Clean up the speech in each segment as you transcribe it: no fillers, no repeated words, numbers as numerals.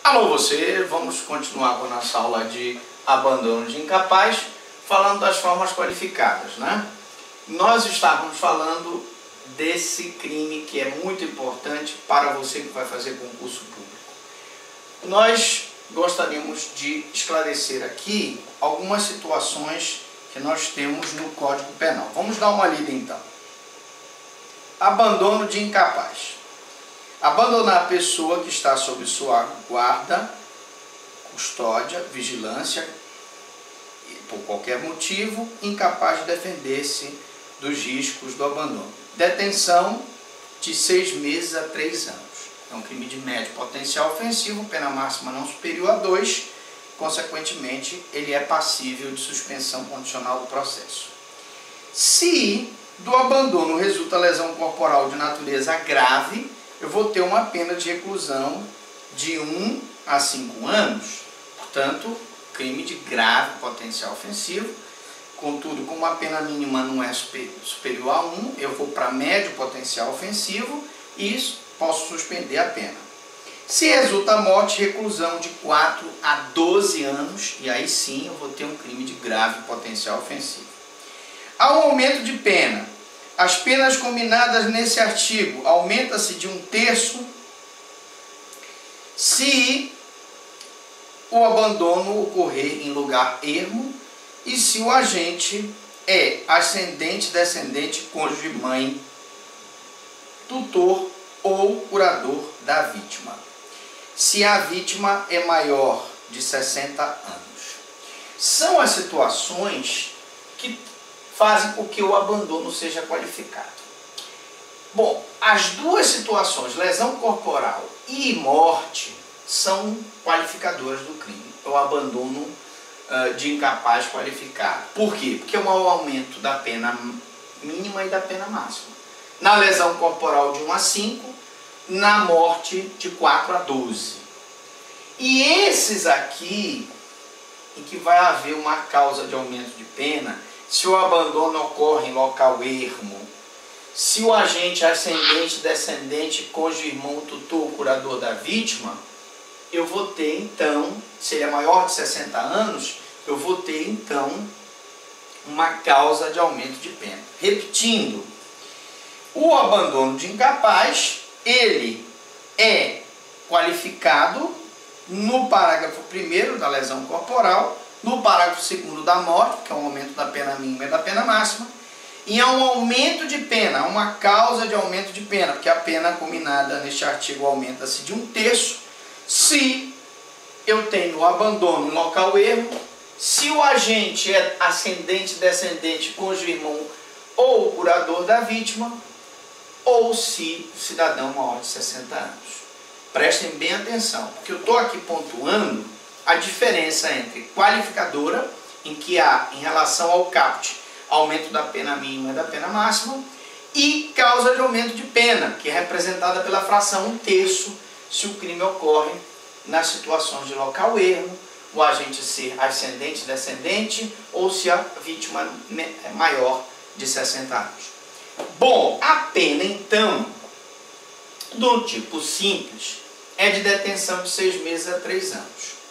Alô você, vamos continuar com a nossa aula de abandono de incapaz, falando das formas qualificadas, né? Nós estávamos falando desse crime que é muito importante para você que vai fazer concurso público. Nós gostaríamos de esclarecer aqui algumas situações que nós temos no Código Penal. Vamos dar uma lida então. Abandono de incapaz. Abandonar a pessoa que está sob sua guarda, custódia, vigilância, por qualquer motivo, incapaz de defender-se dos riscos do abandono. Detenção de 6 meses a 3 anos. É um crime de médio potencial ofensivo, pena máxima não superior a 2, consequentemente, ele é passível de suspensão condicional do processo. Se do abandono resulta lesão corporal de natureza grave, eu vou ter uma pena de reclusão de 1 a 5 anos, portanto, crime de grave potencial ofensivo. Contudo, como a pena mínima não é superior a 1, eu vou para médio potencial ofensivo e posso suspender a pena. Se resulta a morte, reclusão de 4 a 12 anos, e aí sim eu vou ter um crime de grave potencial ofensivo. Há um aumento de pena. As penas combinadas nesse artigo aumenta-se de 1/3 se o abandono ocorrer em lugar ermo e se o agente é ascendente, descendente, cônjuge, mãe, tutor ou curador da vítima. Se a vítima é maior de 60 anos. São as situações que fazem com que o abandono seja qualificado. Bom, as duas situações, lesão corporal e morte, são qualificadoras do crime. O abandono de incapaz qualificado. Por quê? Porque é um aumento da pena mínima e da pena máxima. Na lesão corporal de 1 a 5, na morte de 4 a 12. E esses aqui, em que vai haver uma causa de aumento de pena, se o abandono ocorre em local ermo, se o agente é ascendente, descendente, cônjuge, irmão, tutor, curador da vítima, eu vou ter então, se ele é maior de 60 anos, eu vou ter então uma causa de aumento de pena. Repetindo, o abandono de incapaz, ele é qualificado no parágrafo 1º da lesão corporal, no parágrafo 2º da morte, que é um aumento da pena mínima e da pena máxima, e é um aumento de pena, uma causa de aumento de pena, porque a pena combinada neste artigo aumenta-se de 1/3 se eu tenho o abandono em local ermo, se o agente é ascendente, descendente, cônjuge, irmão ou curador da vítima, ou se o cidadão é maior de 60 anos. Prestem bem atenção, porque eu estou aqui pontuando a diferença entre qualificadora, em que há, em relação ao caput, aumento da pena mínima e da pena máxima, e causa de aumento de pena, que é representada pela fração 1/3, se o crime ocorre nas situações de local ermo, o agente ser ascendente, descendente, ou se a vítima é maior de 60 anos. Bom, a pena então, do tipo simples, é de detenção de 6 meses a 3 anos.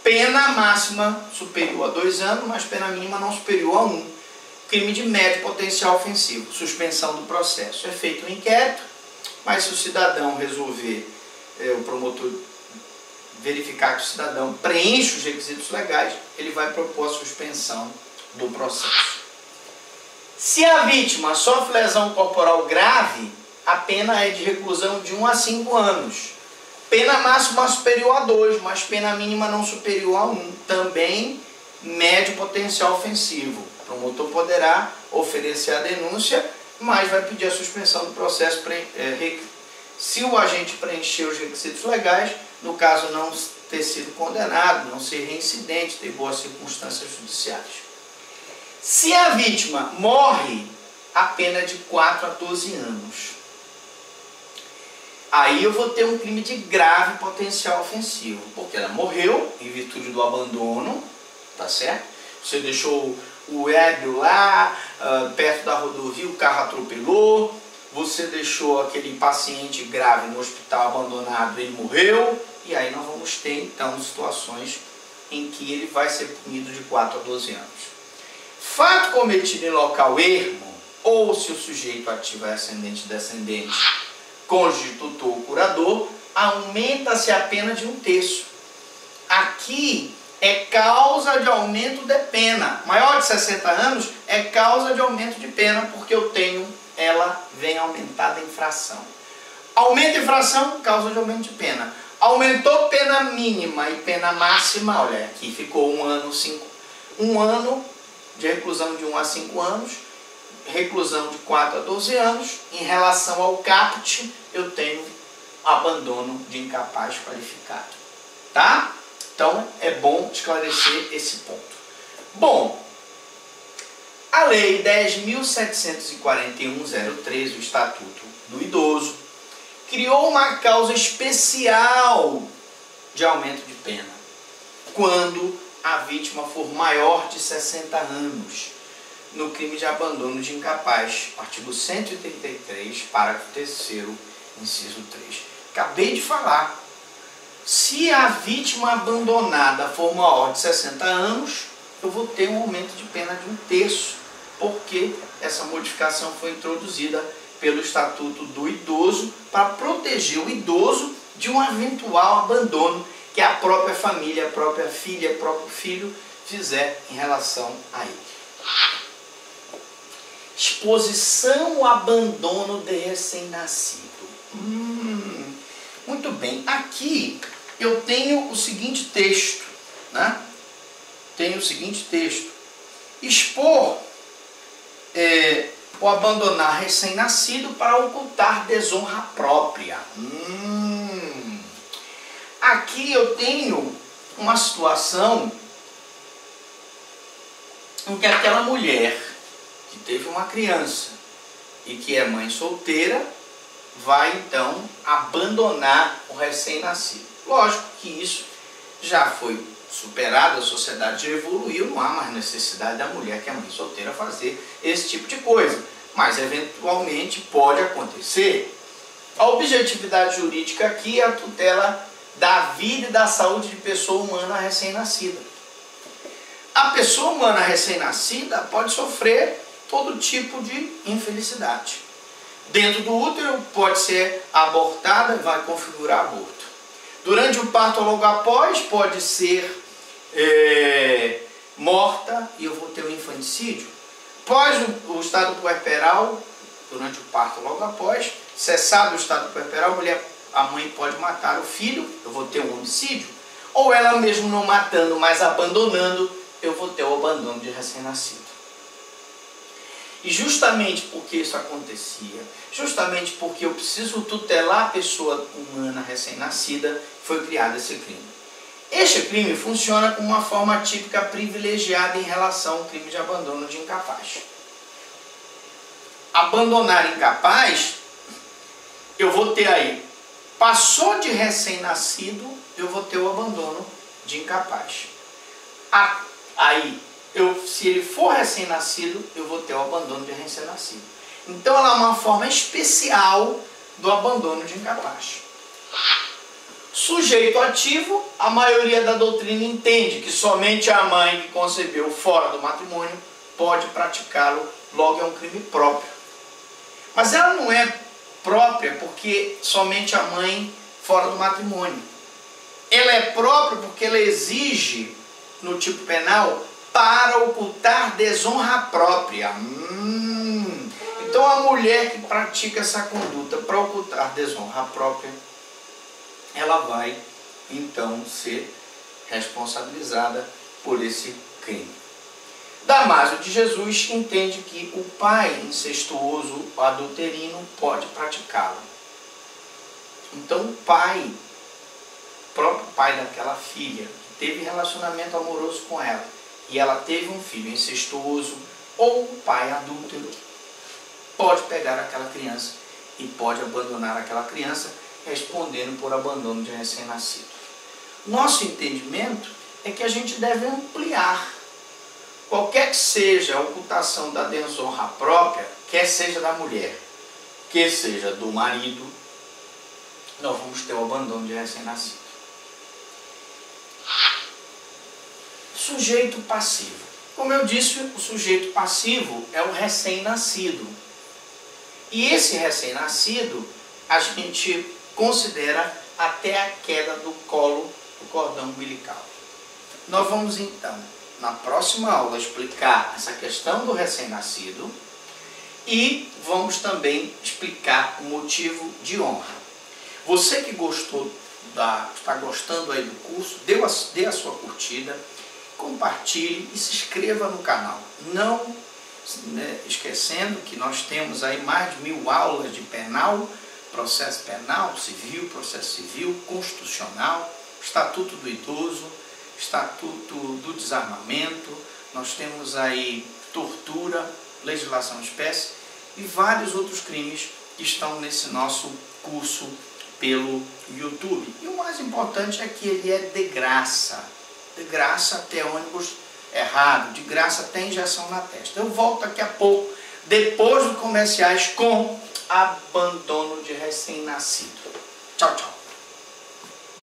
Pena máxima superior a 2 anos, mas pena mínima não superior a 1. Crime de médio potencial ofensivo. Suspensão do processo. É feito um inquérito, mas se o cidadão resolver, o promotor verificar que o cidadão preenche os requisitos legais, ele vai propor a suspensão do processo. Se a vítima sofre lesão corporal grave, a pena é de reclusão de 1 a 5 anos. Pena máxima superior a 2, mas pena mínima não superior a 1. Também médio potencial ofensivo. O promotor poderá oferecer a denúncia, mas vai pedir a suspensão do processo se o agente preencher os requisitos legais, no caso não ter sido condenado, não ser reincidente, ter boas circunstâncias judiciais. Se a vítima morre, a pena é de 4 a 12 anos. Aí eu vou ter um crime de grave potencial ofensivo, porque ela morreu em virtude do abandono, tá certo? Você deixou o ébrio lá, perto da rodovia, o carro atropelou, você deixou aquele paciente grave no hospital abandonado, ele morreu, e aí nós vamos vamos ter então situações em que ele vai ser punido de 4 a 12 anos. Fato cometido em local ermo, ou se o sujeito ativo é ascendente, descendente, cônjuge, tutor ou curador, aumenta-se a pena de 1/3. Aqui é causa de aumento de pena. Maior de 60 anos é causa de aumento de pena, porque ela vem aumentada a infração. Aumento de infração, causa de aumento de pena. Aumentou pena mínima e pena máxima, olha, aqui ficou 1 ano de reclusão de 1 a 5 anos, reclusão de 4 a 12 anos. Em relação ao caput, eu tenho abandono de incapaz qualificado. Tá? Então, é bom esclarecer esse ponto. Bom, a Lei 10.741/013, o Estatuto do Idoso, criou uma causa especial de aumento de pena, quando a vítima for maior de 60 anos, no crime de abandono de incapaz, artigo 133, parágrafo 3º, inciso 3. Acabei de falar. Se a vítima abandonada for maior de 60 anos, eu vou ter um aumento de pena de 1/3, porque essa modificação foi introduzida pelo Estatuto do Idoso para proteger o idoso de um eventual abandono que a própria família, a própria filha, o próprio filho fizer em relação a ele. Exposição ao abandono de recém-nascido. Muito bem, aqui eu tenho o seguinte texto, né? Tenho o seguinte texto: expor ou abandonar recém-nascido para ocultar desonra própria. Aqui eu tenho uma situação em que aquela mulher que teve uma criança e que é mãe solteira vai então abandonar o recém-nascido. Lógico que isso já foi superado, a sociedade já evoluiu, não há mais necessidade da mulher que é mãe solteira fazer esse tipo de coisa, mas eventualmente pode acontecer. A objetividade jurídica aqui é a tutela da vida e da saúde de pessoa humana recém-nascida. A pessoa humana recém-nascida pode sofrer todo tipo de infelicidade. Dentro do útero pode ser abortada e vai configurar aborto. Durante o parto ou logo após pode ser morta e eu vou ter um infanticídio. Após o estado puerperal, durante o parto ou logo após, cessado o estado puerperal, a mãe pode matar o filho, eu vou ter um homicídio. Ou ela mesmo não matando, mas abandonando, eu vou ter o abandono de recém-nascido. E justamente porque isso acontecia, justamente porque eu preciso tutelar a pessoa humana recém-nascida, foi criado esse crime. Este crime funciona como uma forma típica privilegiada em relação ao crime de abandono de incapaz. Abandonar incapaz, eu vou ter aí, passou de recém-nascido, eu vou ter o abandono de incapaz. Aí, se ele for recém-nascido, eu vou ter o abandono de recém-nascido. Então, ela é uma forma especial do abandono de incapaz. Sujeito ativo, a maioria da doutrina entende que somente a mãe que concebeu fora do matrimônio pode praticá-lo, logo é um crime próprio. Mas ela não é própria porque somente a mãe fora do matrimônio. Ela é própria porque ela exige, no tipo penal, para ocultar desonra própria. Então a mulher que pratica essa conduta para ocultar desonra própria, ela vai então ser responsabilizada por esse crime. Damásio de Jesus entende que o pai incestuoso, adulterino, pode praticá-lo. Então o pai, próprio pai daquela filha, que teve relacionamento amoroso com ela, e ela teve um filho incestuoso, ou o pai adúltero, pode pegar aquela criança e pode abandonar aquela criança, respondendo por abandono de recém-nascido. Nosso entendimento é que a gente deve ampliar. Qualquer que seja a ocultação da desonra própria, quer seja da mulher, quer seja do marido, nós vamos ter o abandono de recém-nascido. Sujeito passivo. Como eu disse, o sujeito passivo é o recém-nascido. E esse recém-nascido a gente considera até a queda do colo do cordão umbilical. Nós vamos então, na próxima aula, explicar essa questão do recém-nascido e vamos também explicar o motivo de honra. Você que está gostando aí do curso, dê a sua curtida, compartilhe e se inscreva no canal. Não esquecendo que nós temos aí mais de 1000 aulas de penal, processo penal, civil, processo civil, constitucional, estatuto do idoso, estatuto do desarmamento, nós temos aí tortura, legislação espécie e vários outros crimes que estão nesse nosso curso pelo YouTube. E o mais importante é que ele é de graça até ônibus errado, de graça até injeção na testa. Eu volto daqui a pouco, depois dos comerciais, com abandono de recém-nascido. Tchau, tchau.